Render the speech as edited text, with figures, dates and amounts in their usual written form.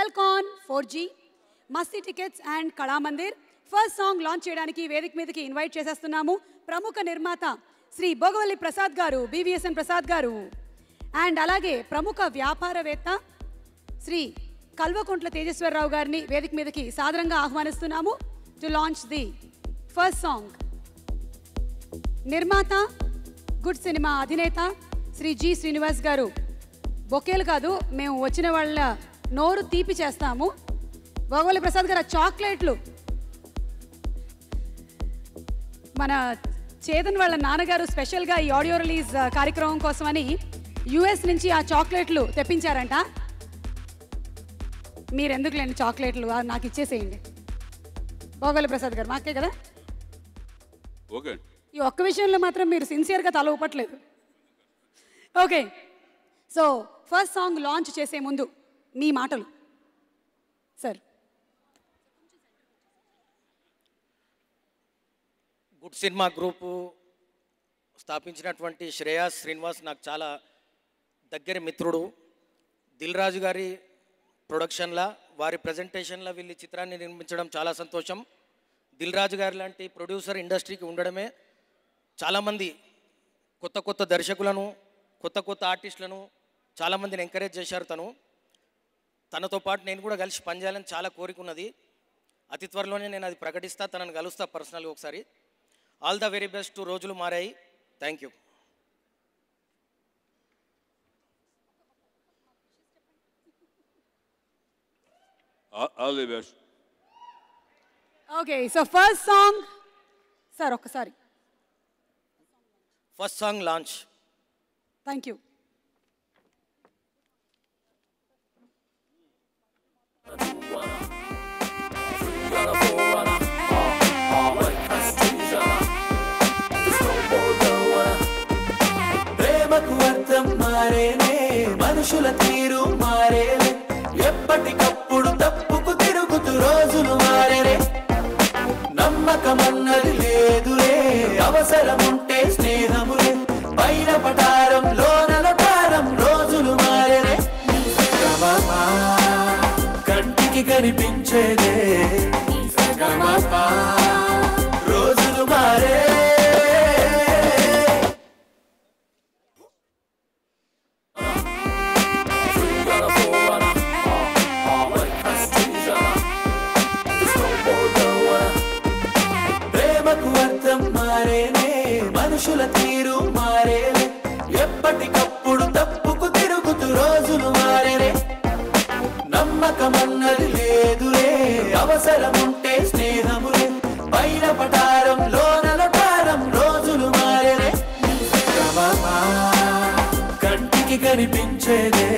Celkon 4G, Masti tickets and Kalamandir first song launch చేయడానికి వేదిక మీదకి ఇన్వైట్ చేసేస్తున్నాము ప్రముఖ నిర్మాత శ్రీ భోగవల్లి ప్రసాద్ గారు, BVSN ప్రసాద్ గారు, అండ్ అలాగే ప్రముఖ వ్యాపారవేత్త శ్రీ కల్వకుంట్ల తేజేశ్వరరావు గారిని వేదిక మీదకి సాదరంగా ఆహ్వానిస్తున్నాము to launch the first song. నిర్మాత గుడ్ సినిమా అధినేత శ్రీ G. శ్రీనివాస్ గారు బొకేలు కాదు, మేము వచ్చిన వాళ్ళ నోరు తీపి చేస్తాము. భోగవల్లి ప్రసాద్ గారు చాక్లెట్లు మన చేతన్ వాళ్ళ నాన్నగారు స్పెషల్గా ఈ ఆడియో రిలీజ్ కార్యక్రమం కోసమని US నుంచి ఆ చాక్లెట్లు తెప్పించారంట. మీరు ఎందుకు లేని చాక్లెట్లు నాకు ఇచ్చేసేయండి. భోగవల్లి ప్రసాద్ గారు మాకే కదా, ఈ ఒక్క విషయంలో మాత్రం మీరు సిన్సియర్గా తల ఊపట్లేదు. Okay, so first song launch చేసే ముందు మీ మాటలు సార్. గుడ్ సినిమా గ్రూపు స్థాపించినటువంటి శ్రేయాస్ శ్రీనివాస్ నాకు చాలా దగ్గర మిత్రుడు. దిల్ రాజు గారి ప్రొడక్షన్లా, వారి ప్రజెంటేషన్లో వీళ్ళు చిత్రాన్ని నిర్మించడం చాలా సంతోషం. దిల్ రాజు గారి లాంటి ప్రొడ్యూసర్ ఇండస్ట్రీకి ఉండడమే. చాలామంది కొత్త కొత్త దర్శకులను, కొత్త కొత్త ఆర్టిస్టులను చాలామందిని ఎంకరేజ్ చేశారు. తనతో పాటు నేను కూడా కలిసి పనిచేయాలని చాలా కోరిక ఉన్నది. అతి త్వరలోనే నేను అది ప్రకటిస్తా, తనను కలుస్తా పర్సనల్గా ఒకసారి. All the very best. రోజులు మారాయి. Thank you. All the best. Okay, so first song sir ఒక్కసారి. First song launch. Thank you. ప్రేమకు అర్థం మారేనే, మనుషుల తీరు మారేనే, ఎప్పటికప్పుడు తప్పుకు తిరుగుతూ రోజులు మారేనే. నమ్మకమన్నది లేదులే, అవసరముంటే స్నేహములే, పైన పటారం లోనల తారం, రోజులు మారేనే. కంటికి కనిపించేదే రోజులు మారే. ప్రేమకు అర్థం మారేనే, మనుషుల తీరు మారేనే, ఎప్పటికప్పుడు తప్పుకు తిరుగుతూ రోజులు మారేనే. నమ్మకమన్నది లేదులే, అవసరముంటే స్నేహములే, పైన పటారం లోనల తారం, రోజులు మారేనే. కంటికి కనిపించేదే